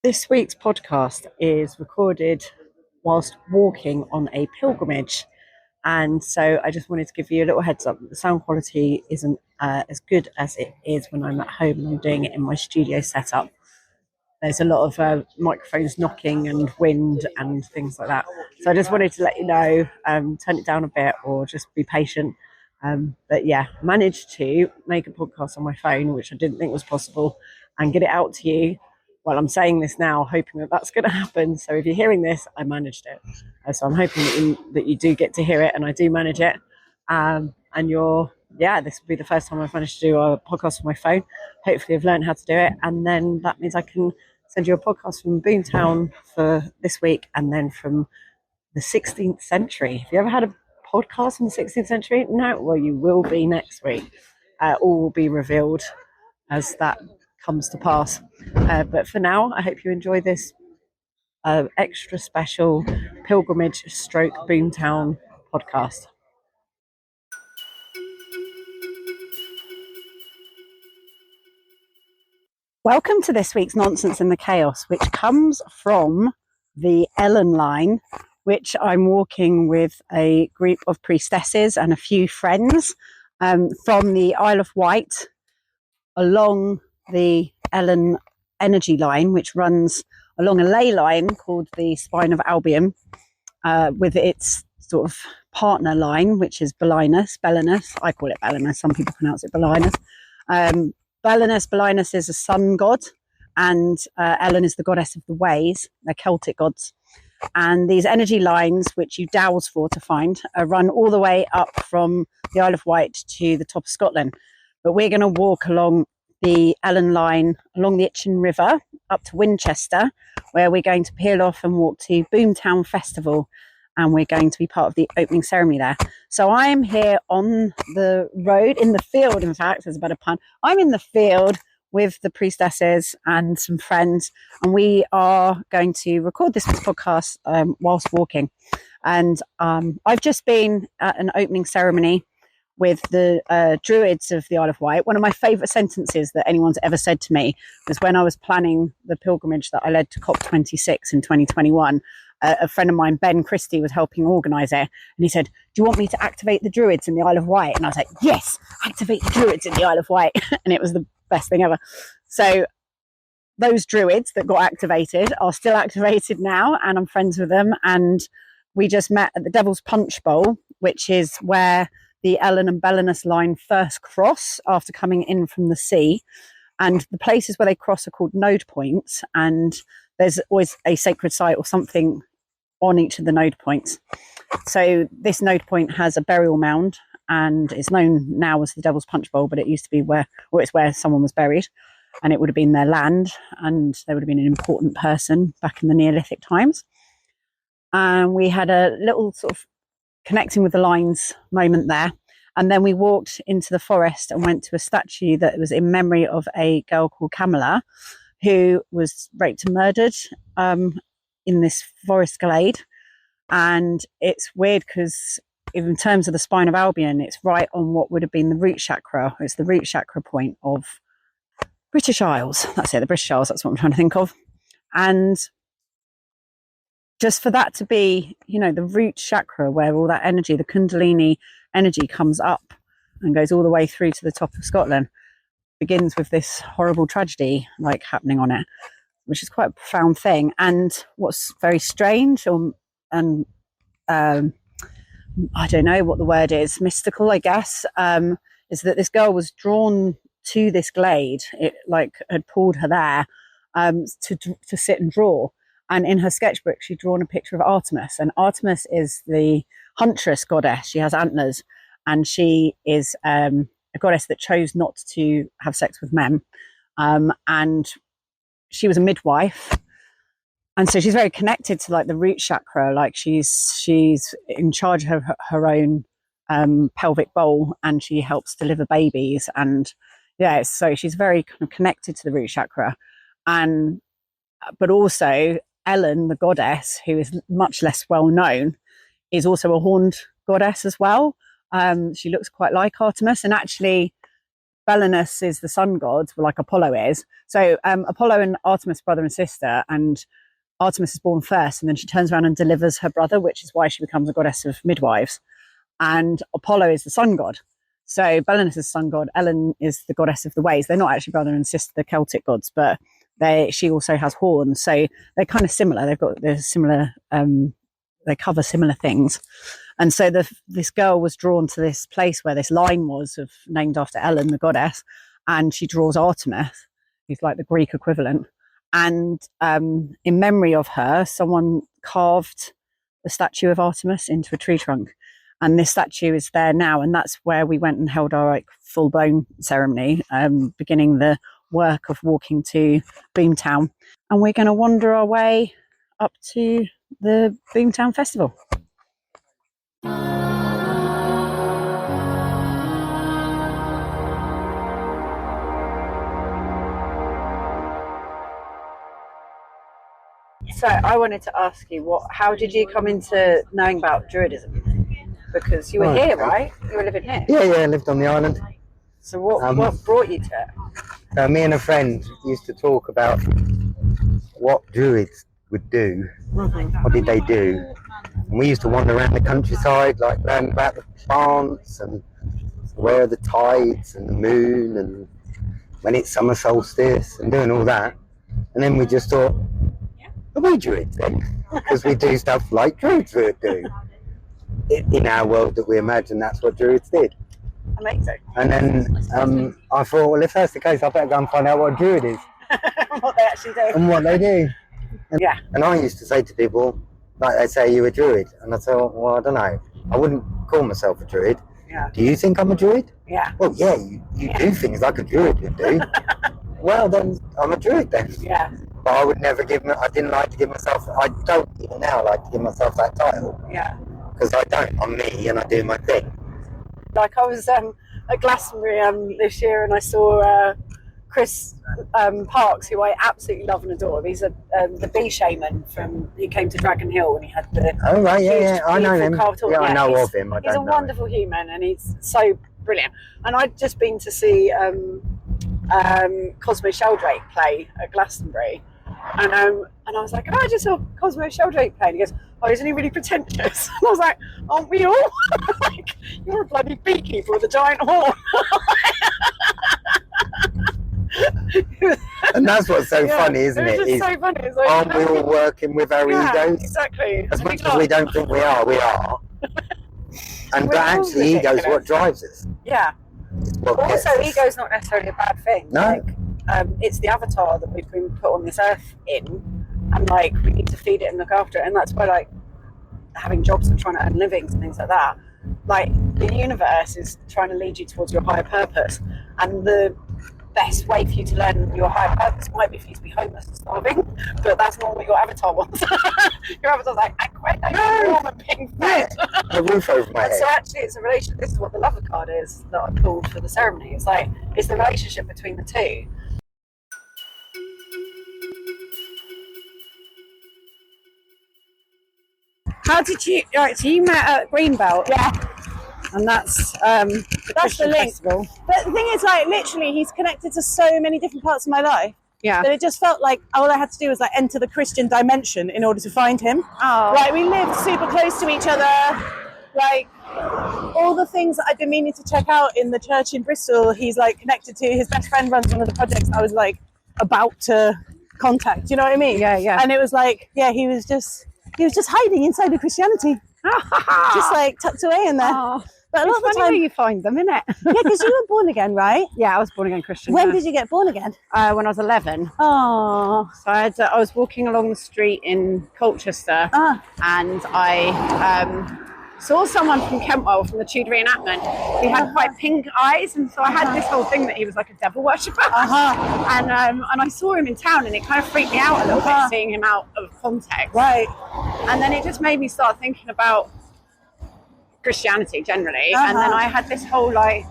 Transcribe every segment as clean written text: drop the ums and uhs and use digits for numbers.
This week's podcast is recorded whilst walking on a pilgrimage. And so I just wanted to give you a little heads up that the sound quality isn't as good as it is when I'm at home and I'm doing it in my studio setup. There's a lot of microphones knocking and wind and things like that. So I just wanted to let you know, turn it down a bit or just be patient. But yeah, managed to make a podcast on my phone, which I didn't think was possible, and get it out to you. Well, I'm saying this now, hoping that that's going to happen. So if you're hearing this, I managed it. So I'm hoping that you do get to hear it, and I do manage it. And this will be the first time I've managed to do a podcast on my phone. Hopefully, I've learned how to do it, and then that means I can send you a podcast from Boomtown for this week, and then from the 16th century. Have you ever had a podcast from the 16th century? No, well, you will be next week. All will be revealed as that comes to pass. But for now, I hope you enjoy this extra special pilgrimage stroke Boomtown podcast. Welcome to this week's Nonsense in the Chaos, which comes from the Elen line, which I'm walking with a group of priestesses and a few friends from the Isle of Wight along the Elen energy line, which runs along a ley line called the Spine of Albion, with its sort of partner line, which is Belinus. I call it Belinus. Some people pronounce it Belinus. Belinus is a sun god, and Elen is the goddess of the ways. They're Celtic gods. And these energy lines, which you dowse for to find, run all the way up from the Isle of Wight to the top of Scotland. But we're going to walk along the Elen line, along the Itchen River, up to Winchester, where we're going to peel off and walk to Boomtown Festival. And we're going to be part of the opening ceremony there. So I am here on the road, in the field, in fact, there's a better pun. I'm in the field with the priestesses and some friends, and we are going to record this podcast whilst walking. And I've just been at an opening ceremony with the druids of the Isle of Wight. One of my favourite sentences that anyone's ever said to me was when I was planning the pilgrimage that I led to COP26 in 2021. A friend of mine, Ben Christie, was helping organise it. And he said, do you want me to activate the druids in the Isle of Wight? And I was like, yes, activate the druids in the Isle of Wight. And it was the best thing ever. So those druids that got activated are still activated now, and I'm friends with them. And we just met at the Devil's Punch Bowl, which is where the Elen and Belinus line first cross after coming in from the sea. And the places where they cross are called node points. And there's always a sacred site or something on each of the node points. So this node point has a burial mound, and it's known now as the Devil's Punch Bowl, but it used to be it's where someone was buried, and it would have been their land, and they would have been an important person back in the Neolithic times. And we had a little sort of connecting with the lines moment there. And then we walked into the forest and went to a statue that was in memory of a girl called Camilla, who was raped and murdered in this forest glade. And it's weird because in terms of the Spine of Albion, it's right on what would have been the root chakra. It's the root chakra point of British Isles. That's it, the British Isles, that's what I'm trying to think of. And just for that to be, the root chakra where all that energy, the Kundalini energy, comes up and goes all the way through to the top of Scotland, begins with this horrible tragedy happening on it, which is quite a profound thing. And what's very strange, and I don't know what the word is, mystical, I guess, is that this girl was drawn to this glade. It had pulled her there to sit and draw. And in her sketchbook, she'd drawn a picture of Artemis. And Artemis is the huntress goddess. She has antlers, and she is a goddess that chose not to have sex with men. And she was a midwife. And so she's very connected to the root chakra. She's in charge of her own pelvic bowl, and she helps deliver babies. And so she's very kind of connected to the root chakra. But also Elen, the goddess, who is much less well known, is also a horned goddess as well. She looks quite like Artemis, and actually Belenus is the sun god, like Apollo is. So Apollo and Artemis, brother and sister, and Artemis is born first, and then she turns around and delivers her brother, which is why she becomes a goddess of midwives. And Apollo is the sun god. So Belenus is the sun god. Elen is the goddess of the ways. They're not actually brother and sister, the Celtic gods, but she also has horns. So they're kind of similar. They're similar. They cover similar things. And so this girl was drawn to this place where this line was named after Elen, the goddess, and she draws Artemis, who's like the Greek equivalent. And in memory of her, someone carved the statue of Artemis into a tree trunk. And this statue is there now, and that's where we went and held our full-blown ceremony, beginning the work of walking to Boomtown. And we're going to wander our way up to the Boomtown Festival. So I wanted to ask you, how did you come into knowing about Druidism? Because you were here, right? You were living here. Yeah, I lived on the island. So what brought you to it? Me and a friend used to talk about what druids would do. What did they do? And we used to wander around the countryside, like learn about the plants and where are the tides and the moon and when it's summer solstice and doing all that. And then we just thought, are we druids then? Because we do stuff like druids would do. In our world that we imagine, that's what druids did. Amazing. And then I thought, well, if that's the case, I better go and find out what a druid is. What they actually do. And what they do. And I used to say to people, like they say, you're a druid. And I thought, well, I don't know. I wouldn't call myself a druid. Yeah. Do you think I'm a druid? Yeah. Well, yeah, you do things like a druid would do. Well, then I'm a druid then. Yeah. But I would never I didn't like to give myself, I don't even now like to give myself that title. Yeah. Because I don't. I'm me and I do my thing. Like I was at Glastonbury this year, and I saw Chris Parks, who I absolutely love and adore. He's the bee shaman he came to Dragon Hill when he had the I know him. I know of him. He's a wonderful human, and he's so brilliant. And I'd just been to see Cosmo Sheldrake play at Glastonbury, and I was like, I just saw Cosmo Sheldrake play, and he goes, oh, isn't he really pretentious? And I was like, aren't we all? Like, you're a bloody beekeeper with a giant horn. And that's what's so funny, isn't it? It's so funny. It's like, aren't we all working with our egos? Exactly. As much as we don't think we are, we are. But actually, ego's what drives us. Yeah. Also, ego's not necessarily a bad thing. No. Like, it's the avatar that we've been put on this earth in, and like we need to feed it and look after it. And that's why, like, having jobs and trying to earn livings and things like that, like the universe is trying to lead you towards your higher purpose, and the best way for you to learn your higher purpose might be for you to be homeless and starving, but that's not what your avatar wants. Your avatar's like, I quit, I'm warm and being fed. A roof over my head. So actually it's a relationship. This is what the lover card is that I pulled for the ceremony. It's like, it's the relationship between the two. How did you, right, so you met at Greenbelt? Yeah. And that's the link. Festival. But the thing is, like, literally, he's connected to so many different parts of my life Yeah. that it just felt like all I had to do was like enter the Christian dimension in order to find him. Oh. Like, we lived super close to each other. Like, all the things that I'd been meaning to check out in the church in Bristol, he's like connected to. His best friend runs one of the projects I was like about to contact. You know what I mean? Yeah. And it was like, yeah, he was just hiding inside of Christianity, just like tucked away in there. Oh. But a lot of the time, you find them, isn't it? yeah, because you were born again, right? Yeah, I was born again Christian. When did you get born again? When I was 11. Oh, So I was walking along the street in Colchester, and I saw someone from Kentwell from the Tudor reenactment. He had quite pink eyes, and so I had this whole thing that he was like a devil worshipper. And I saw him in town, and it kind of freaked me out a little bit, seeing him out of context. right. And then it just made me start thinking about Christianity generally, and then I had this whole like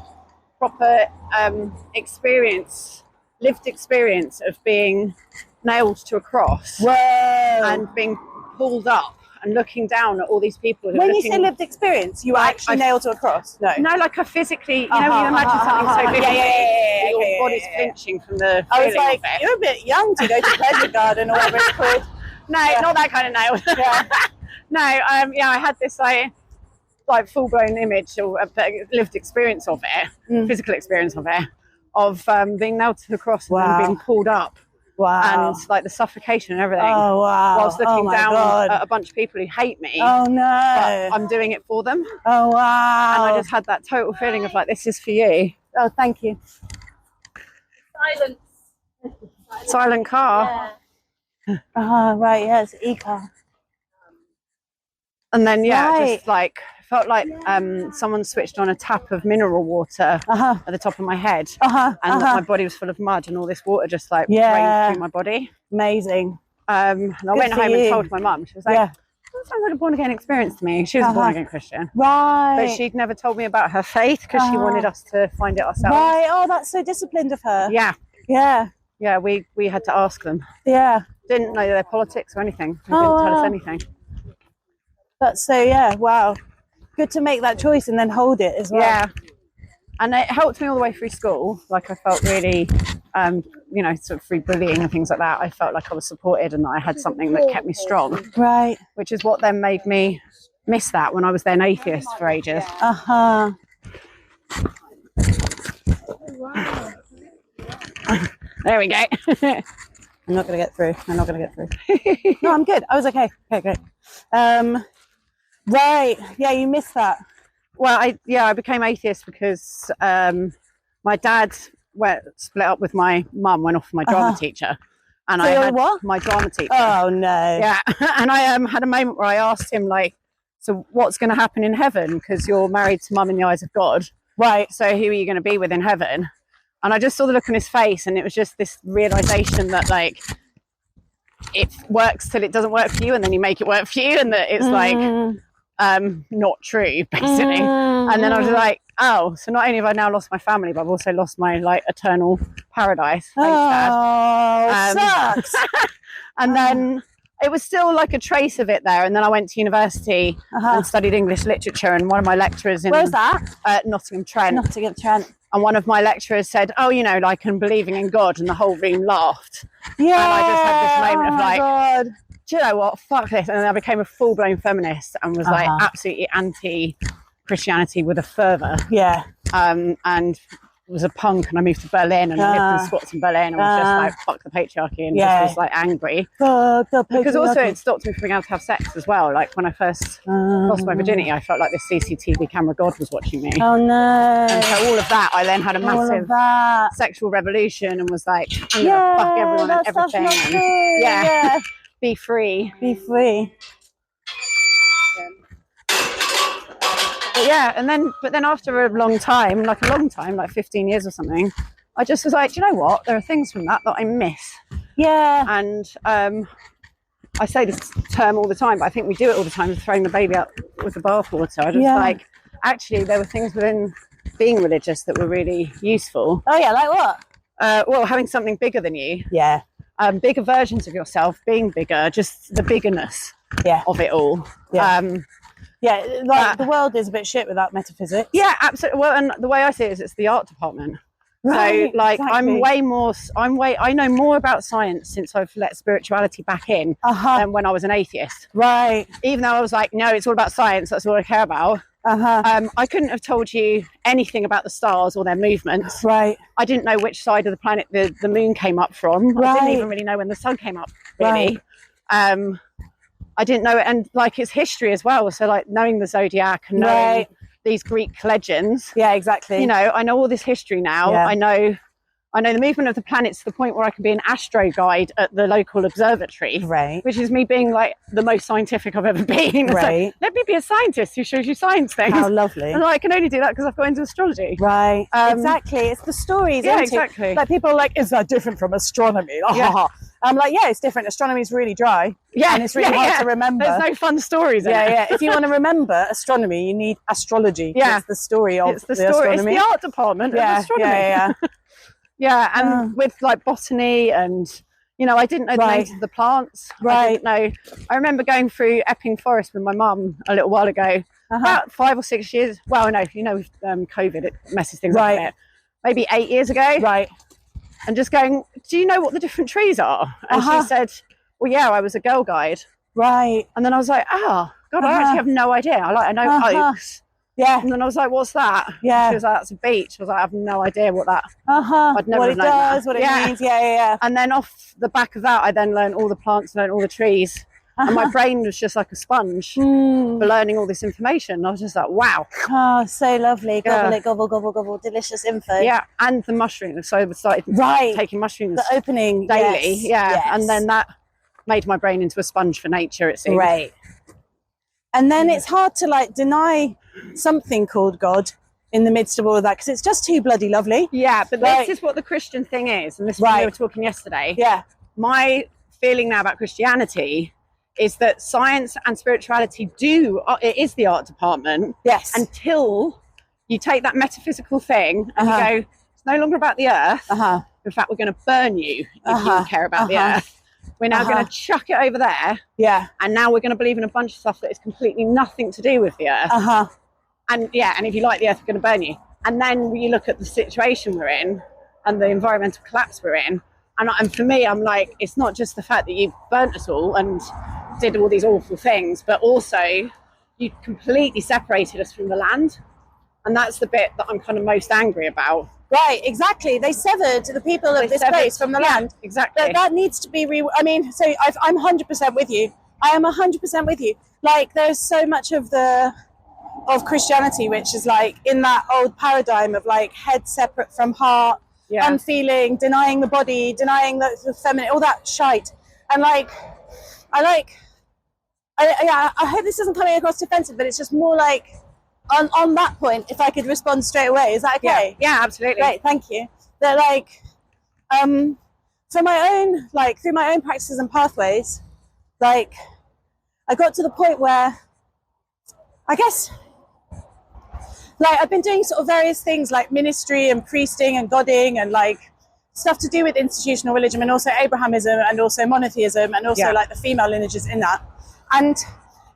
proper lived experience of being nailed to a cross Whoa. and being pulled up and looking down at all these people. When you say lived experience, you were actually nailed to a cross? No. No, like I physically, you know, you imagine something so big, your body's flinching from the I was feeling like, of it. you're a bit young to go to Pleasure Garden or whatever it's called. No, not that kind of nail. Yeah. No, I had this like full-blown image or lived experience of it, physical experience of it, of being nailed to the cross and then being pulled up. Wow. And like the suffocation and everything. Oh, wow. Whilst looking down at a bunch of people who hate me. Oh, no. But I'm doing it for them. Oh, wow. And I just had that total feeling of like, this is for you. Oh, thank you. Silent car. Yeah. Oh, right. Yeah, it's e-car. And then, just like, felt like someone switched on a tap of mineral water at the top of my head. And that my body was full of mud and all this water just like rained through my body. Amazing. And I went home and told my mum. She was like, that sounds like a born again experience to me. She was a born again Christian. Right. But she'd never told me about her faith because she wanted us to find it ourselves. Right. Oh, that's so disciplined of her. Yeah. Yeah. Yeah, we had to ask them. Yeah. Didn't know their politics or anything. They didn't tell us anything. That's so, wow. Good to make that choice and then hold it as well. Yeah. And it helped me all the way through school. Like I felt really, sort of through bullying and things like that. I felt like I was supported and that I had something that kept me strong. Right. Which is what then made me miss that when I was then atheist for ages. There we go. I'm not going to get through. No, I'm good. I was okay. Okay, great. Right. Yeah, you missed that. Well, I became atheist because my dad split up with my mum, went off with my drama teacher. And I had my drama teacher. Oh, no. Yeah. And I had a moment where I asked him, like, so what's going to happen in heaven? Because you're married to mum in the eyes of God. Right. So who are you going to be with in heaven? And I just saw the look on his face and it was just this realization that, like, it works till it doesn't work for you and then you make it work for you and that it's like not true basically. And then I was like, oh, so not only have I now lost my family but I've also lost my like eternal paradise. Thanks, Dad. Sucks. And then it was still like a trace of it there, and then I went to university and studied English literature, and one of my lecturers in where's that? Nottingham Trent. Nottingham Trent. And one of my lecturers said, oh, you know, like, I'm believing in God, and the whole room laughed. Yeah. And I just had this moment of like, God. do you know what, fuck this. And then I became a full-blown feminist and was like absolutely anti-Christianity with a fervour. Yeah. And was a punk, and I moved to Berlin and lived in squats in Berlin and was just like, fuck the patriarchy, and just was like angry. Because also it stopped me from being able to have sex as well. Like when I first lost my virginity, I felt like this CCTV camera God was watching me. Oh no. And so all of that, I then had a massive sexual revolution and was like, I'm gonna fuck everyone and everything. And, be free. Be free. But then after a long time, like 15 years or something, I just was like, do you know what? There are things from that I miss. Yeah. And I say this term all the time, but I think we do it all the time, throwing the baby out with the bathwater. I just like, actually, there were things within being religious that were really useful. Oh yeah, like what? Well, having something bigger than you. Yeah. Bigger versions of yourself, being bigger, just the biggerness of it all. Yeah, like the world is a bit shit without metaphysics. Yeah, absolutely. Well, and the way I see it is it's the art department. Right, so, like, exactly. I know more about science since I've let spirituality back in than when I was an atheist. Right. Even though I was like, no, it's all about science, that's all I care about. I couldn't have told you anything about the stars or their movements. Right. I didn't know which side of the planet the moon came up from. Right. I didn't even really know when the sun came up, really. Right. I didn't know it, and like it's history as well. So like knowing the zodiac and knowing these Greek legends. Yeah, exactly. You know, I know all this history now. Yeah. I know the movement of the planets to the point where I can be an astro guide at the local observatory. Right. Which is me being like the most scientific I've ever been. Right. So, let me be a scientist who shows you science things. How lovely. And I can only do that because I've got into astrology. Right. Exactly. It's the stories. Yeah, exactly. Like people are like, is that different from astronomy? I'm like, yeah, it's different. Astronomy is really dry. Yeah. And it's really hard to remember. There's no fun stories in it. Yeah. If you want to remember astronomy, you need astrology. Yeah. It's the story of the astronomy. It's the art department of astronomy. Yeah. Yeah, and with like botany and, You know, I didn't know the names of the plants. I didn't know. I remember going through Epping Forest with my mum a little while ago, about 5 or 6 years. Well, no, you know, with COVID, it messes things up a bit. Maybe 8 years ago. Right. And just going, do you know what the different trees are? And she said, well, yeah, I was a girl guide. Right. And then I was like, oh, God, I actually have no idea. I know oaks. Yeah. And then I was like, what's that? Yeah. She was like, that's a beach. I was like, I have no idea what that. I'd never what it does, that. what it means. Yeah. And then off the back of that, I then learned all the plants, learned all the trees. And my brain was just like a sponge for learning all this information. I was just like, wow. Oh, so lovely. Gobble it, gobble, gobble, gobble. Delicious info. Yeah, and the mushrooms. So I started taking mushrooms. The opening. Daily. Yes. Yeah. Yes. And then that made my brain into a sponge for nature, it seemed. Right. And then it's hard to like deny something called God in the midst of all of that because it's just too bloody lovely. Yeah, but this is what the Christian thing is. And this is what we were talking yesterday. Yeah. My feeling now about Christianity is that science and spirituality it is the art department. Yes. Until you take that metaphysical thing and you go, it's no longer about the earth. In fact, we're going to burn you if you care about the earth. We're now going to chuck it over there. Yeah. And now we're going to believe in a bunch of stuff that is completely nothing to do with the earth. And if you like the earth, we're going to burn you. And then you look at the situation we're in and the environmental collapse we're in. And for me, I'm like, it's not just the fact that you burnt us all and did all these awful things, but also you completely separated us from the land. And that's the bit that I'm kind of most angry about. Right, exactly. They severed the people of this place from the land. Exactly. But that needs to be I'm 100% with you. I am 100% with you. Like, there's so much of Christianity which is like in that old paradigm of like head separate from heart, and feeling, denying the body, denying the feminine, all that shite. And like, I hope this isn't coming across defensive, but it's just more like, on that point, if I could respond straight away, is that okay? Yeah, absolutely. Great, thank you. That like, for my own, like through my own practices and pathways, like I got to the point where I guess like I've been doing sort of various things like ministry and priesting and godding and like stuff to do with institutional religion and also Abrahamism and also monotheism and also like the female lineages in that. And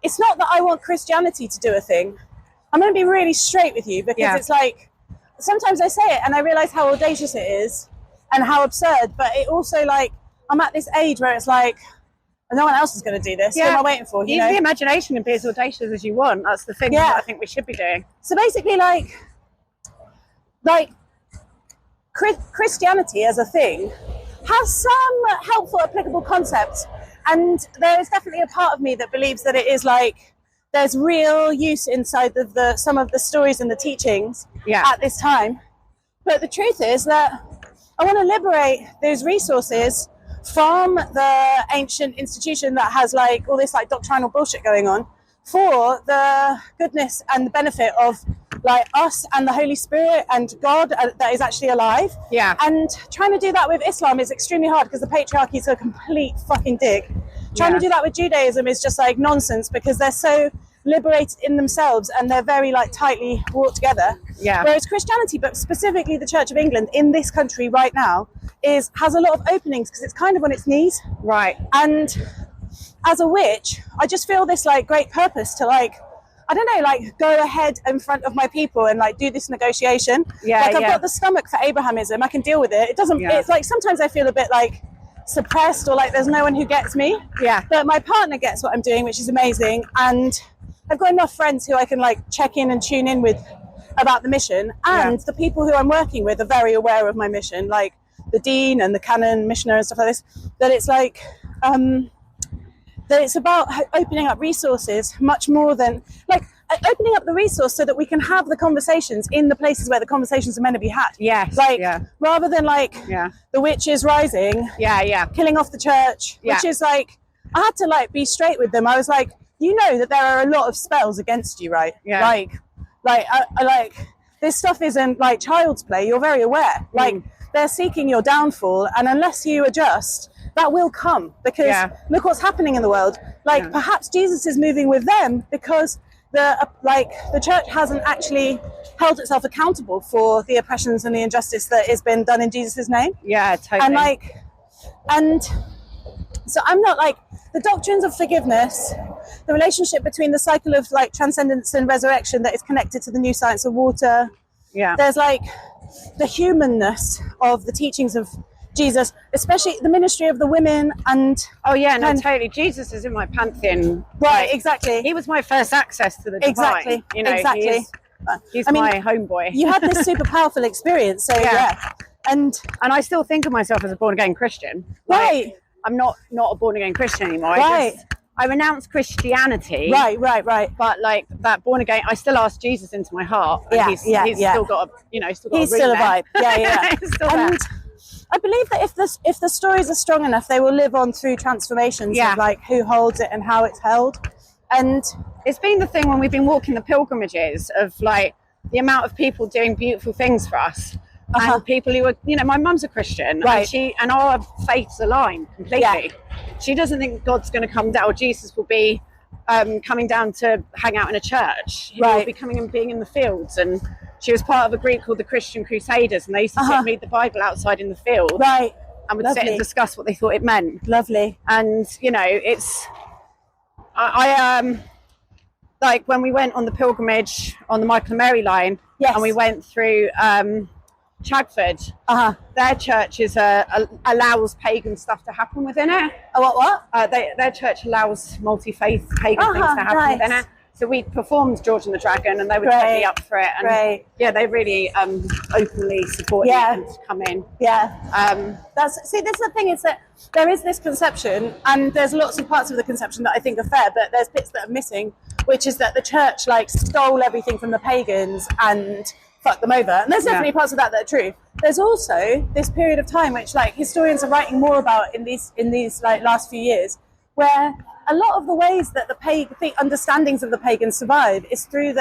it's not that I want Christianity to do a thing. I'm going to be really straight with you because it's like, sometimes I say it and I realize how audacious it is and how absurd, but it also like, I'm at this age where it's like, no one else is going to do this. What am I waiting for? Use the imagination and be as audacious as you want. That's the thing that I think we should be doing. So basically like Christianity as a thing has some helpful, applicable concepts. And there is definitely a part of me that believes that it is like, there's real use inside of some of the stories and the teachings at this time. But the truth is that I want to liberate those resources from the ancient institution that has like all this like doctrinal bullshit going on for the goodness and the benefit of like us and the Holy Spirit and God that is actually alive. Yeah. And trying to do that with Islam is extremely hard because the patriarchy is a complete fucking dick. Trying to do that with Judaism is just like nonsense because they're so liberated in themselves and they're very like tightly brought together. Yeah. Whereas Christianity, but specifically the Church of England in this country right now, has a lot of openings because it's kind of on its knees. Right. And as a witch, I just feel this like great purpose to like, I don't know, like go ahead in front of my people and like do this negotiation. Yeah. Like I've got the stomach for Abrahamism. I can deal with it. It doesn't, it's like sometimes I feel a bit like suppressed or like there's no one who gets me. Yeah. But my partner gets what I'm doing, which is amazing. And I've got enough friends who I can like check in and tune in with about the mission. And the people who I'm working with are very aware of my mission, like the dean and the canon missioner and stuff like this, that it's like, that it's about opening up resources much more than like opening up the resource so that we can have the conversations in the places where the conversations are meant to be had. Yes. Like rather than like the witches rising, killing off the church, which is like, I had to like be straight with them. I was like, you know that there are a lot of spells against you, right? Yeah. Like this stuff isn't like child's play. You're very aware. Like they're seeking your downfall, and unless you adjust, that will come because look what's happening in the world. Like perhaps Jesus is moving with them because the church hasn't actually held itself accountable for the oppressions and the injustice that has been done in Jesus' name. Yeah, totally. And So I'm not like the doctrines of forgiveness, the relationship between the cycle of like transcendence and resurrection that is connected to the new science of water. Yeah. There's like the humanness of the teachings of Jesus, especially the ministry of the women and totally. Jesus is in my pantheon. Right, Like, exactly. He was my first access to the divine. Exactly. You know, exactly. He's my homeboy. You had this super powerful experience, so yeah. And I still think of myself as a born again Christian. Right. I'm not a born again Christian anymore. Right. I renounced Christianity. Right. But like that born again, I still ask Jesus into my heart. And he's still got a, he's still a vibe. Yeah. He's still and there. I believe that if the stories are strong enough, they will live on through transformations of like who holds it and how it's held. And it's been the thing when we've been walking the pilgrimages of like the amount of people doing beautiful things for us. And people who are, my mum's a Christian, right. and our faiths align completely. Yeah. She doesn't think God's going to come down, or Jesus will be coming down to hang out in a church. He will be coming and being in the fields. And she was part of a group called the Christian Crusaders, and they used to sit and read the Bible outside in the field. Right. And would sit and discuss what they thought it meant. Lovely. And, it's... I like when we went on the pilgrimage on the Michael and Mary line, and we went through... Chagford, their church allows pagan stuff to happen within it. What? Their church allows multi-faith pagan things to happen within it. So we performed George and the Dragon, and they were totally up for it. And they really openly supported it and come in. Yeah. This is the thing, is that there is this conception, and there's lots of parts of the conception that I think are fair, but there's bits that are missing, which is that the church like stole everything from the pagans and fuck them over. And there's definitely parts of that are true. There's also this period of time which like historians are writing more about in these like last few years, where a lot of the ways that the understandings of the pagans survive is through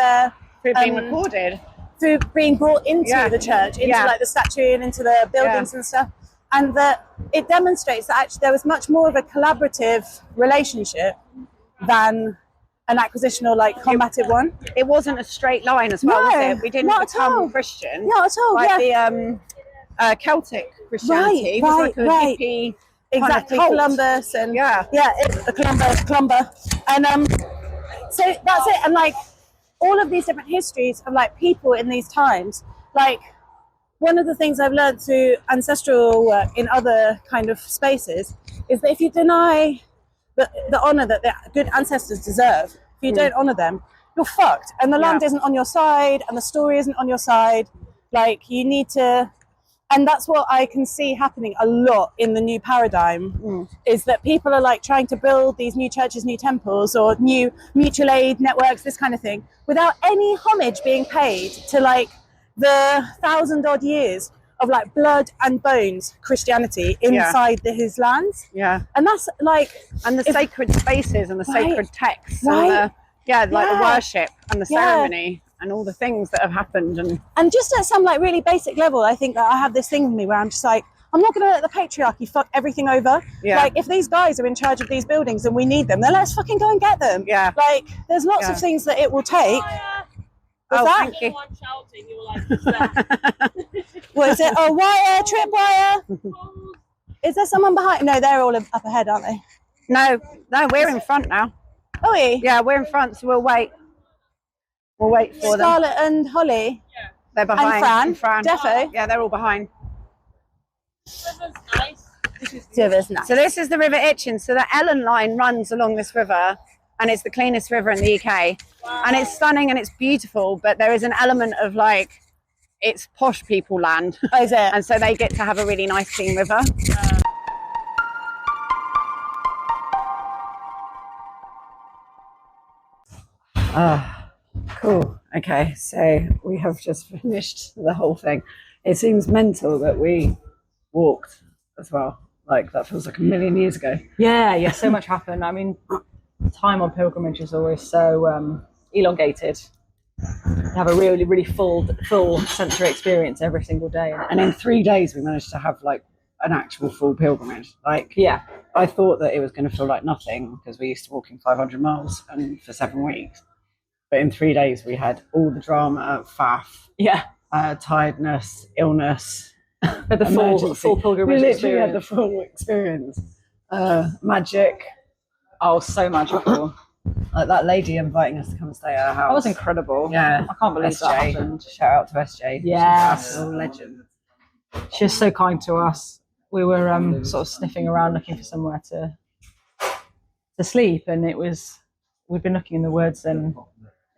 being recorded, through being brought into the church, into like the statue and into the buildings and stuff. And that it demonstrates that actually there was much more of a collaborative relationship than an acquisitional, like, combative one. It wasn't a straight line as well, was it? We didn't become Christian. Not at all, like the Celtic Christianity was like a hippie exactly, kind of Columbus and the Columba. And so that's it. And like all of these different histories of like people in these times, like one of the things I've learned through ancestral work in other kind of spaces is that if you deny the honor that the good ancestors deserve, if you don't honor them, you're fucked. And the land isn't on your side, and the story isn't on your side. Like, you need to, and that's what I can see happening a lot in the new paradigm, is that people are like trying to build these new churches, new temples, or new mutual aid networks, this kind of thing, without any homage being paid to like the 1,000-odd years of like blood and bones Christianity inside his lands. Yeah. And that's like, and the sacred spaces and the sacred texts and the worship and the ceremony and all the things that have happened. And just at some like really basic level, I think that I have this thing with me where I'm just like, I'm not going to let the patriarchy fuck everything over. Like, if these guys are in charge of these buildings and we need them, then let's fucking go and get them. Like, there's lots of things that it will take. Thank you. Shouting, you were like, what is it? Oh, wire, tripwire. Is there someone behind? No, they're all up ahead, aren't they? No, we're in front now. Oh, yeah, we're in front, so we'll wait. We'll wait for Scarlett and Holly. Yeah. They're behind. And Fran. Defo. Yeah, they're all behind. River's nice. So this is the River Itchen. So the Elen line runs along this river, and it's the cleanest river in the UK. Wow. And it's stunning and it's beautiful, but there is an element of like, it's posh people land. Oh, is it? And so they get to have a really nice clean river. Cool. Okay, so we have just finished the whole thing. It seems mental that we walked as well. Like, that feels like a million years ago. Yeah, so much happened. I mean, time on pilgrimage is always so elongated. You have a really, really full sensory experience every single day. And in 3 days, we managed to have like an actual full pilgrimage. Like, I thought that it was going to feel like nothing because we used to walking 500 miles and for 7 weeks. But in 3 days, we had all the drama, faff, tiredness, illness. But the full pilgrimage we literally experience. had the full experience. magic. Oh, so magical. Like that lady inviting us to come and stay at her house. That was incredible. Yeah, I can't believe that SJ. happened. Shout out to SJ. Yes. She's an absolute legend. She was so kind to us. We were sort of sniffing around looking for somewhere to sleep, and we'd been looking in the woods, and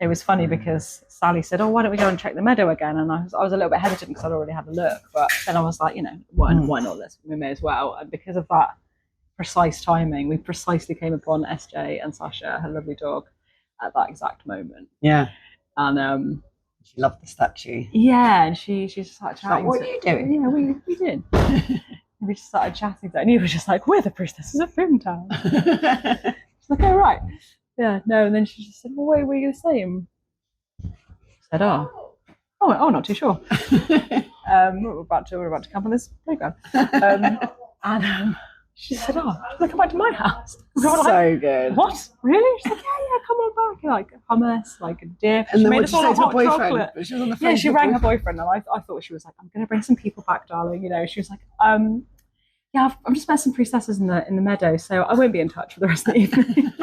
it was funny because Sally said, "Oh, why don't we go and check the meadow again?" And I was a little bit hesitant because I'd already had a look, but then I was like, why not? We may as well. And because of that precise timing, we precisely came upon SJ and Sasha, her lovely dog, at that exact moment. Yeah, and she loved the statue. Yeah, and she just started chatting. Like, what are you doing? Yeah, we did. We just started chatting, and he was just like, "We're the priestesses of Boomtown." She's like, "Oh right, yeah, no." And then she just said, "Well, wait, were you the same?" I said, "Oh, not too sure." We're about to camp on this playground, and she said, "Oh, should I come back to my house?" So good. What? Really? She's like, "Yeah, come on back." Like hummus, like a dip. And she then made what us did you all say a to her hot boyfriend? chocolate. But she was on the phone. Yeah, she rang her boyfriend, and I thought she was like, "I'm going to bring some people back, darling." She was like, "Yeah, I've just met some priestesses in the meadow, so I won't be in touch for the rest of the evening."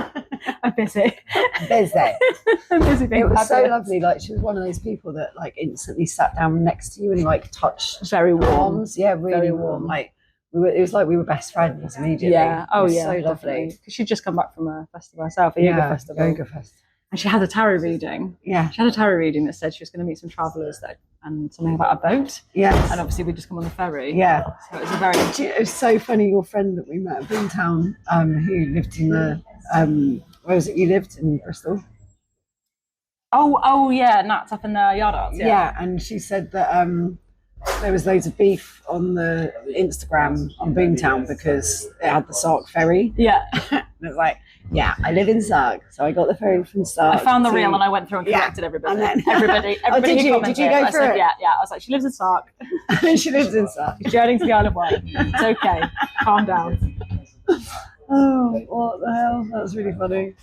I'm busy. I'm busy being It was so fabulous. lovely. Like she was one of those people that like instantly sat down next to you and like touched Very warm. arms. Yeah, really Very warm. warm. Like it was like we were best friends immediately. Yeah. Oh, It was yeah. So lovely. Because she'd just come back from a festival herself, a yoga festival. Yoga fest. And she had a tarot reading. Yeah. She had a tarot reading that said she was going to meet some travellers and something about a boat. Yes. And obviously we'd just come on the ferry. Yeah. So it was a very... It was so funny. Your friend that we met at Boomtown, who lived in the where was it? You lived in Bristol. Oh yeah, Nat's up in the yard arts. Yeah, and she said that there was loads of beef on the Instagram on Boomtown because it had the Sark ferry. Yeah. And it was like, yeah, I live in Sark, so I got the ferry from Sark. I found the reel and I went through and corrected everybody. And then, everybody did who you? commented. Did you go I through said, it? Yeah. I was like, she lives in Sark. She lives in Sark. She's journeying to the Isle of Wight. It's okay. Calm down. Oh, what the hell? That was really funny.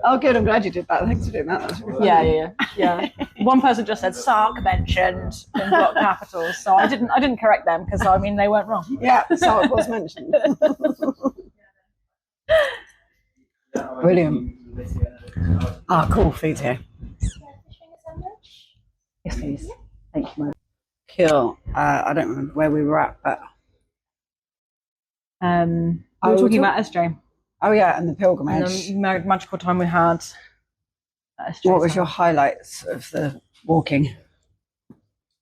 Oh, good. I'm glad you did that. Thanks for doing that. That was really funny. Yeah. One person just said Sark mentioned in block capitals, so I didn't correct them because I mean they weren't wrong. Yeah, Sark was mentioned. Brilliant. Ah, cool. Food here. Yes, please. Thank you. Cool. I don't remember where we were at, but We were talking about SJ. oh yeah, and the And pilgrimage. the magical time we had. At SJ. What was your highlights of the walking?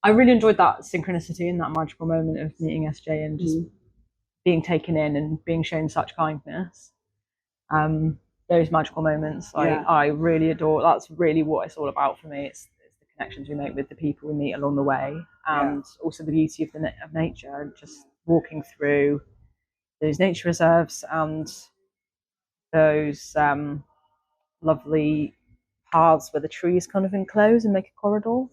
I really enjoyed that synchronicity and that magical moment of meeting SJ and just being taken in and being shown such kindness. Those magical moments, I really adore. That's really what it's all about for me. It's the connections we make with the people we meet along the way, and also the beauty of nature and just walking through those nature reserves and those lovely paths where the trees kind of enclose and make a corridor.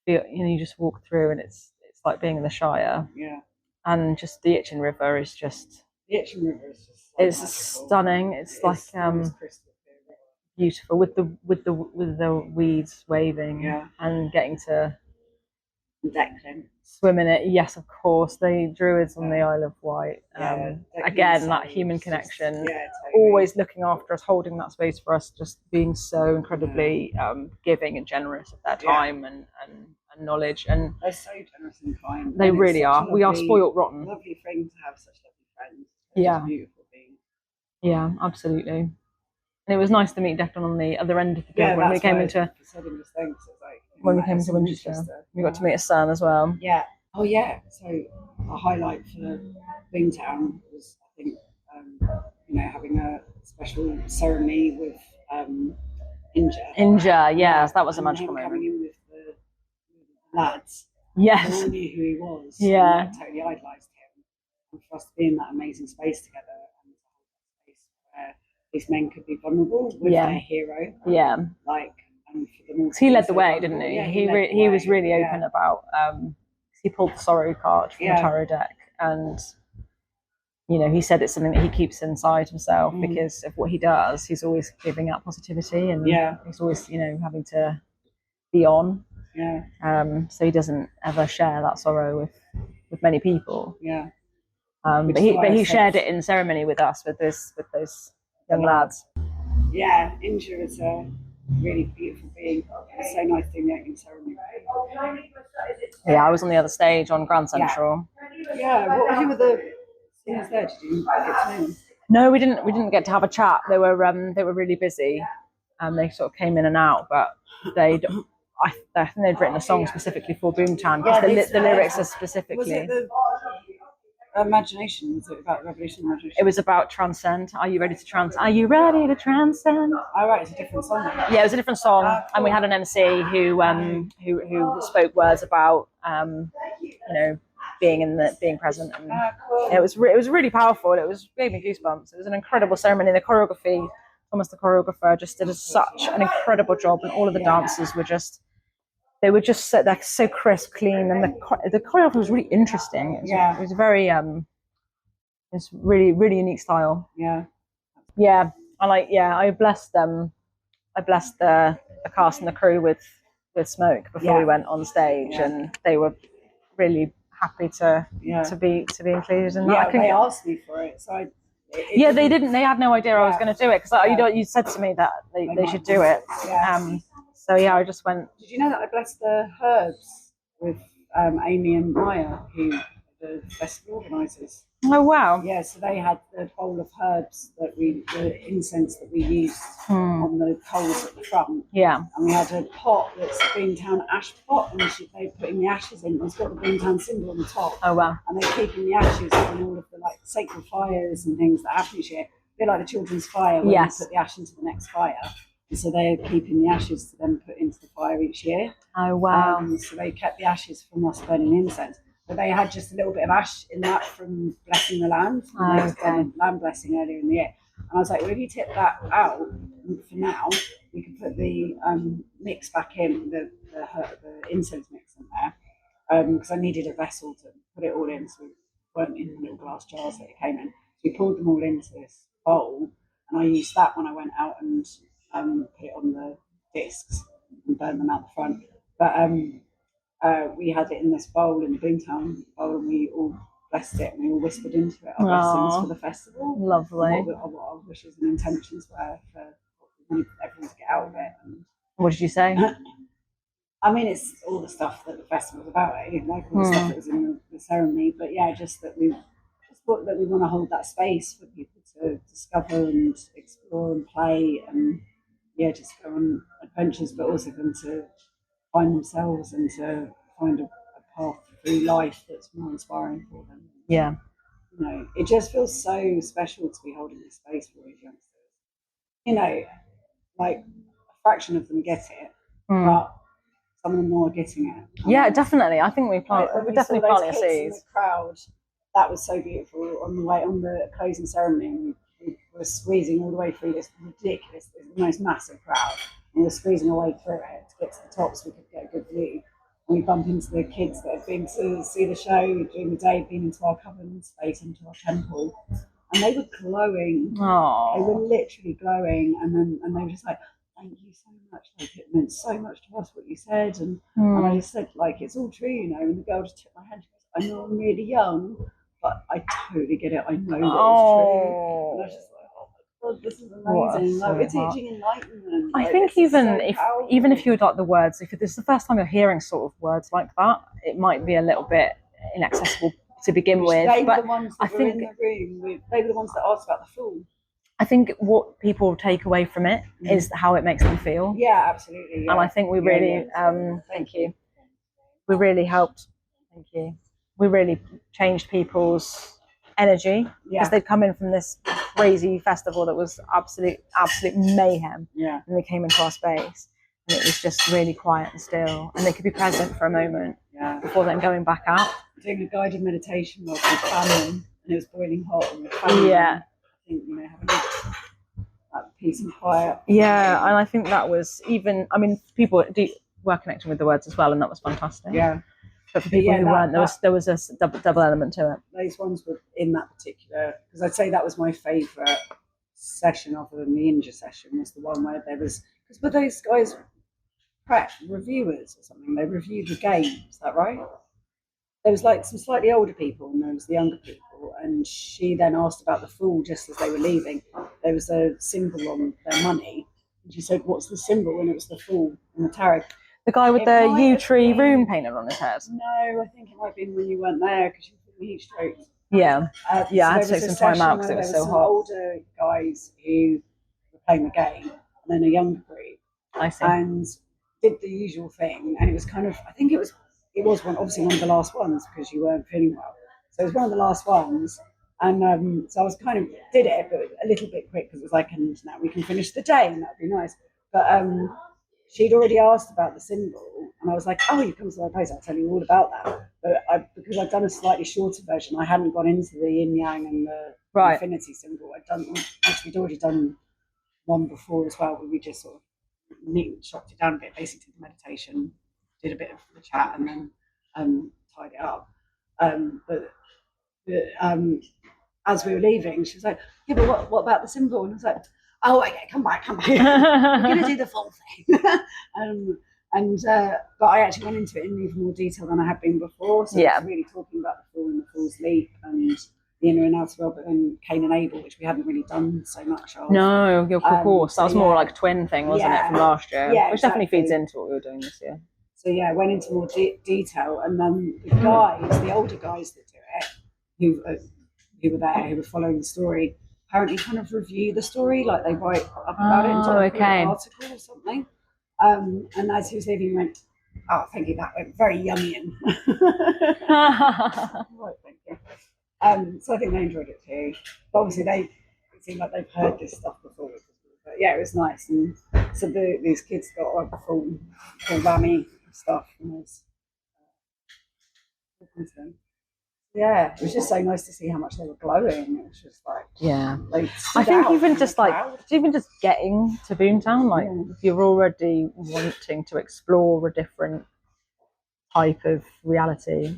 You just walk through and it's like being in the Shire. And just the Itchen River is just it's stunning. It's like beautiful with the weeds waving and getting to Declan. swim in it. Yes, of course. The druids on the Isle of Wight. Again, that human connection. Always looking after us, holding that space for us, just being so incredibly giving and generous of their time and knowledge. And They're so generous and kind. they And really it's are. such a We are lovely- spoilt rotten. Lovely thing to have such lovely friends. Yeah. Such beautiful beings. Yeah, absolutely. And it was nice to meet Declan on the other end of the field when we came into Winchester. We got to meet his son as well. Yeah. Oh yeah. So a highlight for Boomtown was, I think, having a special ceremony with Inja. Yes, that was a And magical him moment. coming in with the lads. Yes. All knew who he was. Yeah. And I totally idolised him. And for us to be in that amazing space together and to hold that space where these men could be vulnerable with their hero. Yeah. And for them all to He be led the so way, vulnerable. didn't he? Yeah, He was really way. open about. He pulled the sorrow card from the tarot deck, and he said it's something that he keeps inside himself because of what he does. He's always giving out positivity, and he's always having to be on. So he doesn't ever share that sorrow with many people. But he shared it in ceremony with us with those young lads. Yeah, Indra is a really beautiful being. It's so nice doing that in ceremony. Yeah, I was on the other stage on Grand Central. Yeah, who were the singers there? Did you get to know them? No, we didn't get to have a chat. They were really busy, and they sort of came in and out. But I think they'd written a song specifically for Boomtown because the lyrics are specifically. Was it the imagination? Was it about the revolution of imagination? It was about transcend. Are you ready to transcend? Are you ready to transcend? Oh, right, it's a different song. Yeah, it was a different song, Cool. and we had an MC who spoke words about being present, and Cool. it was really powerful. It gave me goosebumps. It was an incredible ceremony. The choreography, Thomas, the choreographer, just did such an incredible job, and all of the dancers were just. They were just so crisp, clean, and the choreography was really interesting. It was very it's really, really unique style. Yeah. I blessed them. I blessed the cast and the crew with smoke before we went on stage, and they were really happy to be included in that. They asked me for it, so they didn't. They had no idea I was going to do it because you said to me that they should do it. So I just went. Did you know that I blessed the herbs with Amy and Maya, who are the festival organisers? Oh wow! Yeah, so they had the bowl of herbs the incense that we used on the coals at the front. Yeah, and we had a pot that's a Boomtown ash pot, and they putting the ashes in. It's got the Boomtown symbol on the top. Oh wow! And they're keeping the ashes on all of the sacred fires and things that happen each year. A bit like the children's fire, where you put the ash into the next fire. And so they're keeping the ashes to then put into the fire each year. Oh wow! So they kept the ashes from us burning incense. But they had just a little bit of ash in that from blessing the land. They had done land blessing earlier in the year. And I was like, well, if you tip that out for now, we can put the mix back in, the incense mix in there. Because I needed a vessel to put it all in, so we weren't in the little glass jars that it came in. So we poured them all into this bowl, and I used that when I went out and put it on the discs and burned them out the front. But we had it in this bowl, in the Boomtown bowl, and we all blessed it, and we all whispered into it our blessings for the festival. Lovely. What our wishes and intentions were for what we wanted everyone to get out of it. And what did you say? I mean, it's all the stuff that the festival's about, like all the stuff that was in the ceremony. But yeah, just that we thought that we want to hold that space for people to discover and explore and play, and just go on adventures, but also for them to find themselves and to find a path through life that's more inspiring for them. Yeah. It just feels so special to be holding this space for these youngsters. Like a fraction of them get it, but some of them are getting it. Yeah, definitely. I think we're definitely planting seeds. The crowd, that was so beautiful on the closing ceremony. We were squeezing all the way through this ridiculous, the most massive crowd. And we were squeezing our way through it to get to the top so we could get a good view. And we bump into the kids that had been to see the show during the day, been into our coven space, into our temple. And they were glowing. Aww. They were literally glowing. And they were just like, thank you so much. Like, it meant so much to us what you said. And I just said, it's all true, And the girl just took my hand. She goes, I know I'm really young, but I totally get it. I know that it's true. And I was just like, oh my God, this is amazing. We're teaching enlightenment. I think even if you would like the words, if this is the first time you're hearing sort of words like that, it might be a little bit inaccessible to begin with. They but were the ones that were in the room. They were the ones that asked about the fool. I think what people take away from it is how it makes them feel. Yeah, absolutely. Yeah. And I think we really, thank you. We really helped. Thank you. We really changed people's energy because they'd come in from this crazy festival that was absolute mayhem. Yeah. And they came into our space and it was just really quiet and still, and they could be present for a moment before then going back out. Doing a guided meditation while we were family, and it was boiling hot. And family, I think having that peace and quiet. Yeah, and I think that was people were connecting with the words as well, and that was fantastic. Yeah. But for people who weren't, there was a double element to it. Those ones were in that particular, because I'd say that was my favourite session other than the Inja session, was the one where there was, because those guys reviewers or something, they reviewed the game, is that right? There was some slightly older people and there was the younger people, and she then asked about the fool just as they were leaving. There was a symbol on their money, and she said, "What's the symbol?" And it was the fool in the tarot. The guy with the yew tree rune painted on his head. No, I think it might have been when you weren't there because you were heat strokes. Yeah, I had to take some time out because it was so hot. Older guys who were playing the game, and then a younger group. I see. And did the usual thing, and it was kind of, I think it was obviously one of the last ones because you weren't feeling well. So it was one of the last ones, and so I was kind of did it, but a little bit quick because it was like, and now we can finish the day, and that'd be nice. But she'd already asked about the symbol, and I was like, "Oh, you come to my place, I'll tell you all about that." But because I'd done a slightly shorter version, I hadn't gone into the yin yang and the infinity symbol. Which we'd already done one before as well, where we just sort of chopped it down a bit, basically did the meditation, did a bit of the chat, and then tied it up. But as we were leaving, she was like, "Yeah, but what about the symbol?" And I was like, "Oh, okay, come back. We're going to do the full thing." But I actually went into it in even more detail than I had been before. So I was really talking about the fool and the fool's leap and the inner and outer world, but then Cain and Abel, which we hadn't really done so much of. No, of course. That was more like a twin thing, wasn't it, from last year? Yeah, which definitely feeds into what we were doing this year. So I went into more detail, and then the older guys that do it, who were there, who were following the story, apparently kind of review the story, like they write up about it into an article or something. And as he was leaving, he went, "Oh, thank you, that went very Jungian." Right, thank you. So I think they enjoyed it too. But obviously it seemed like they've heard this stuff before. But yeah, it was nice. And so these kids got like the full whammy stuff. And it was, yeah, it was just so nice to see how much they were glowing. It was just like, I think even just getting to Boomtown, like if you're already wanting to explore a different type of reality,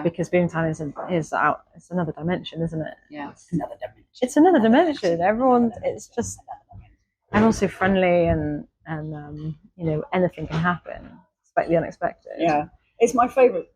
because Boomtown is out. It's another dimension, isn't it? Yeah, it's another dimension. It's another dimension. Everyone's so friendly, and anything can happen. Expect the unexpected. Yeah, it's my favourite.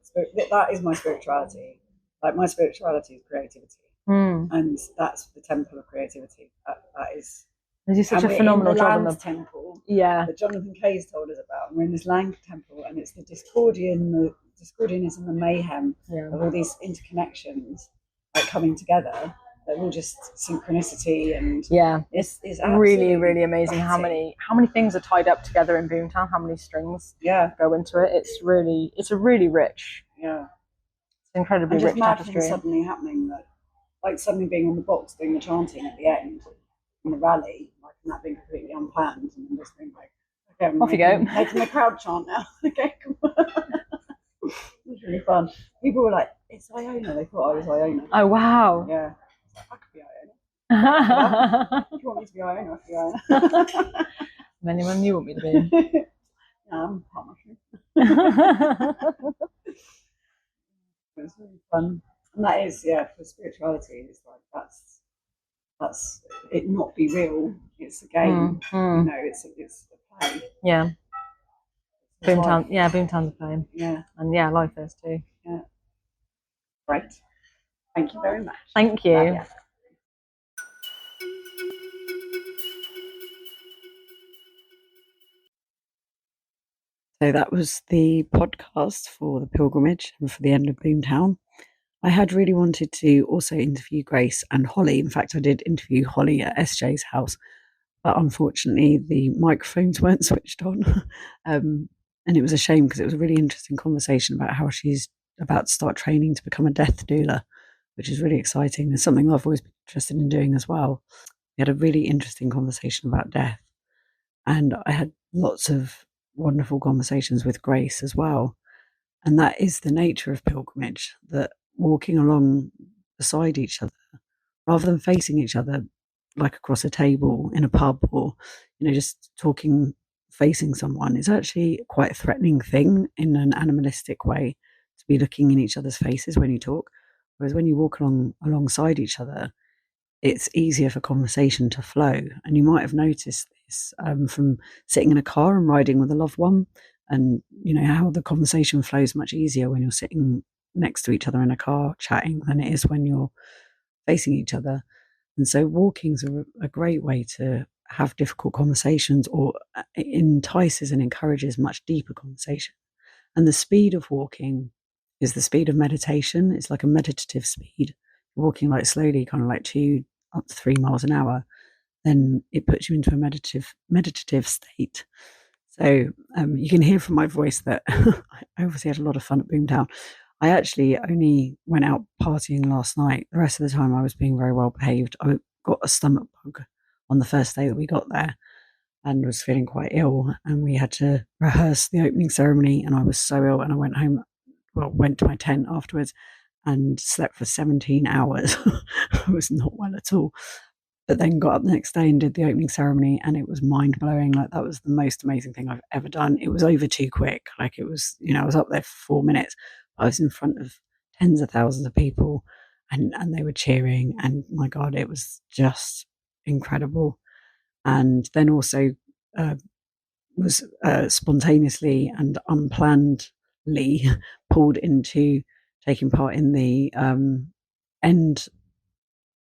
That is my spirituality. Like my spirituality is creativity, and that's the temple of creativity. That is. They do such a phenomenal job in the temple. Yeah, that Jonathan Kay's told us about. And we're in this land temple, and it's the discordianism, the mayhem of all these interconnections, like coming together. They're all just synchronicity, and it's really, really amazing how many things are tied up together in Boomtown. How many strings go into it? It's a really rich. Yeah. Incredibly and just rich tapestry. Suddenly happening, that like suddenly being on the box doing the chanting at the end in the rally, like, and that being completely unplanned, and then just being like, okay, off you go, making the crowd chant now. Okay, come on. It was really fun. People were like, "It's Iona." They thought I was Iona. Oh wow! Yeah, I could be Iona. If you want me to be Iona, I could be Iona. Anyone you want me to be? I'm part mushroom. It's really fun, and that is for spirituality. It's like that's it. Not be real. It's a game. It's a play. Yeah. Boomtown. Yeah, Boomtown's a play. Yeah, and life is too. Yeah. Great. Thank you very much. Thank you. So that was the podcast for the pilgrimage and for the end of Boomtown. I had really wanted to also interview Grace and Holly. In fact, I did interview Holly at SJ's house, but unfortunately the microphones weren't switched on. And it was a shame because it was a really interesting conversation about how she's about to start training to become a death doula, which is really exciting. It's something I've always been interested in doing as well. We had a really interesting conversation about death, and I had lots of wonderful conversations with Grace as well. And that is the nature of pilgrimage, that walking along beside each other rather than facing each other like across a table in a pub, or just talking facing someone, is actually quite a threatening thing in an animalistic way, to be looking in each other's faces when you talk. Whereas when you walk alongside each other, it's easier for conversation to flow. And you might have noticed this from sitting in a car and riding with a loved one, and how the conversation flows much easier when you're sitting next to each other in a car chatting than it is when you're facing each other. And so walking's a great way to have difficult conversations, or entices and encourages much deeper conversation. And the speed of walking is the speed of meditation. It's like a meditative speed. Walking like slowly, kind of like 2 up to 3 miles an hour, then it puts you into a meditative state. So you can hear from my voice that I obviously had a lot of fun at Boomtown. I actually only went out partying last night. The rest of the time I was being very well behaved. I got a stomach bug on the first day that we got there and was feeling quite ill, and we had to rehearse the opening ceremony, and I was so ill, and I went home, went to my tent afterwards and slept for 17 hours. I was not well at all. But then got up the next day and did the opening ceremony, and it was mind-blowing. Like, that was the most amazing thing I've ever done. It was over too quick. Like, it was, I was up there for 4 minutes. I was in front of tens of thousands of people, and they were cheering, and my God, it was just incredible. And then also was spontaneously and unplannedly pulled into taking part in the end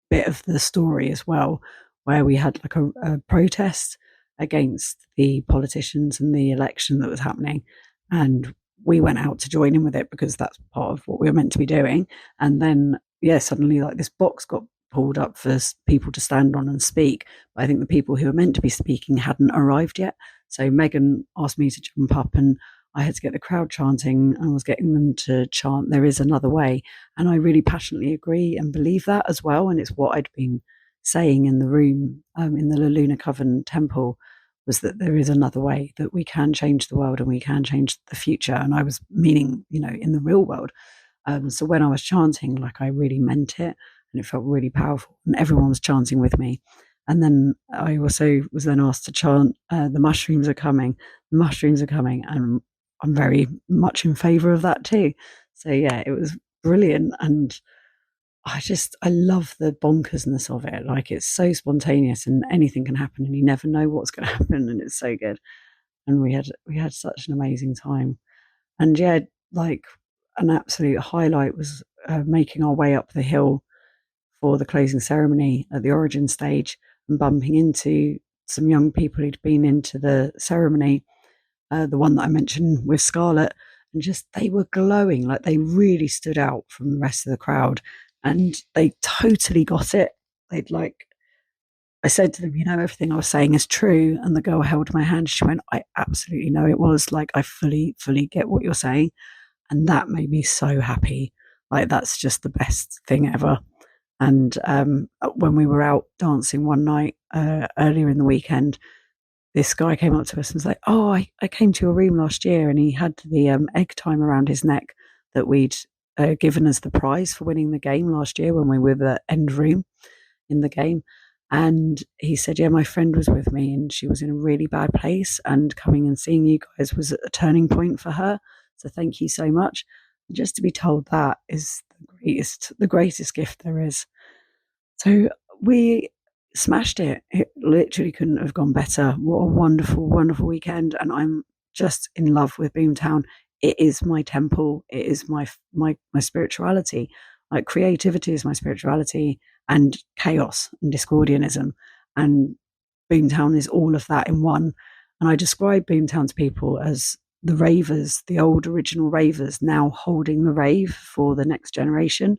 bit of the story as well, where we had like a protest against the politicians and the election that was happening, and we went out to join in with it because that's part of what we were meant to be doing. And then suddenly like this box got pulled up for people to stand on and speak, but I think the people who were meant to be speaking hadn't arrived yet. So Megan asked me to jump up, and I had to get the crowd chanting, and I was getting them to chant, "There is another way." And I really passionately agree and believe that as well. And it's what I'd been saying in the room in the La Luna Coven temple, was that there is another way, that we can change the world and we can change the future. And I was meaning, in the real world. So when I was chanting, like, I really meant it, and it felt really powerful, and everyone was chanting with me. And then I also was then asked to chant, "The mushrooms are coming, the mushrooms are coming." And I'm very much in favour of that too. So yeah, it was brilliant. And I love the bonkersness of it. Like, it's so spontaneous and anything can happen, and you never know what's going to happen, and it's so good. And we had such an amazing time. And yeah, like, an absolute highlight was making our way up the hill for the closing ceremony at the origin stage, and bumping into some young people who'd been into the ceremony, the one that I mentioned with Scarlett, and just, they were glowing. Like, they really stood out from the rest of the crowd, and they totally got it. I said to them, everything I was saying is true. And the girl held my hand. She went, "I absolutely know it was. Like, I fully get what you're saying." And that made me so happy. Like, that's just the best thing ever. And when we were out dancing one night earlier in the weekend, this guy came up to us and was like, "Oh, I came to your room last year," and he had the egg time around his neck that we'd given as the prize for winning the game last year when we were the end room in the game. And he said, "Yeah, my friend was with me, and she was in a really bad place, and coming and seeing you guys was a turning point for her. So thank you so much." And just to be told that is the greatest gift there is. So we smashed it. It literally couldn't have gone better. What a wonderful, wonderful weekend. And I'm just in love with Boomtown. It is my temple. It is my spirituality. Like, creativity is my spirituality, and chaos and Discordianism. And Boomtown is all of that in one. And I describe Boomtown to people as the ravers, the old original ravers, now holding the rave for the next generation.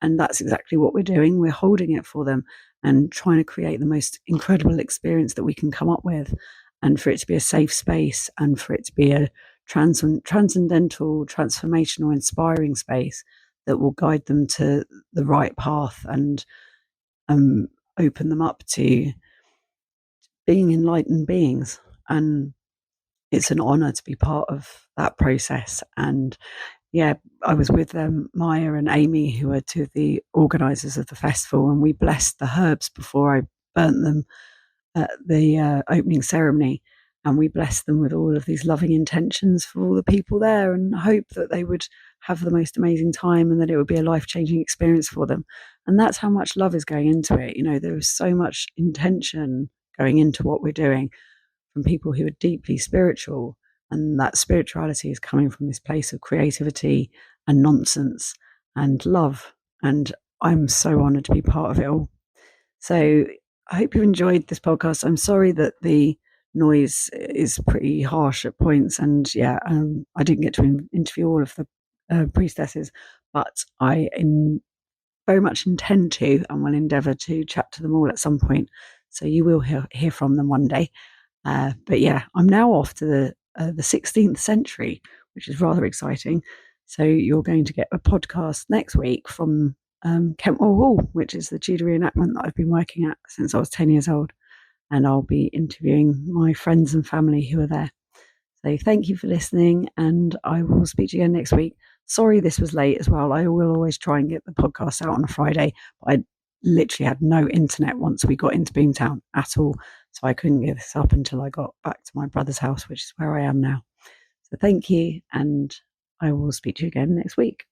And that's exactly what we're doing. We're holding it for them and trying to create the most incredible experience that we can come up with, and for it to be a safe space, and for it to be a transcendental, transformational, inspiring space that will guide them to the right path, and open them up to being enlightened beings. And it's an honor to be part of that process. And yeah, I was with Maya and Amy, who are two of the organisers of the festival, and we blessed the herbs before I burnt them at the opening ceremony. And we blessed them with all of these loving intentions for all the people there, and hope that they would have the most amazing time, and that it would be a life-changing experience for them. And that's how much love is going into it. There is so much intention going into what we're doing from people who are deeply spiritual. And that spirituality is coming from this place of creativity and nonsense and love. And I'm so honoured to be part of it all. So I hope you enjoyed this podcast. I'm sorry that the noise is pretty harsh at points, and I didn't get to interview all of the priestesses, but I very much intend to and will endeavour to chat to them all at some point. So you will hear from them one day. But yeah, I'm now off to the 16th century, which is rather exciting. So you're going to get a podcast next week from Kentwell Hall, which is the Tudor reenactment that I've been working at since I was 10 years old. And I'll be interviewing my friends and family who are there. So thank you for listening, and I will speak to you again next week. Sorry this was late as well. I will always try and get the podcast out on a Friday, but I literally had no internet once we got into Boomtown at all. So I couldn't get this up until I got back to my brother's house, which is where I am now. So thank you, and I will speak to you again next week.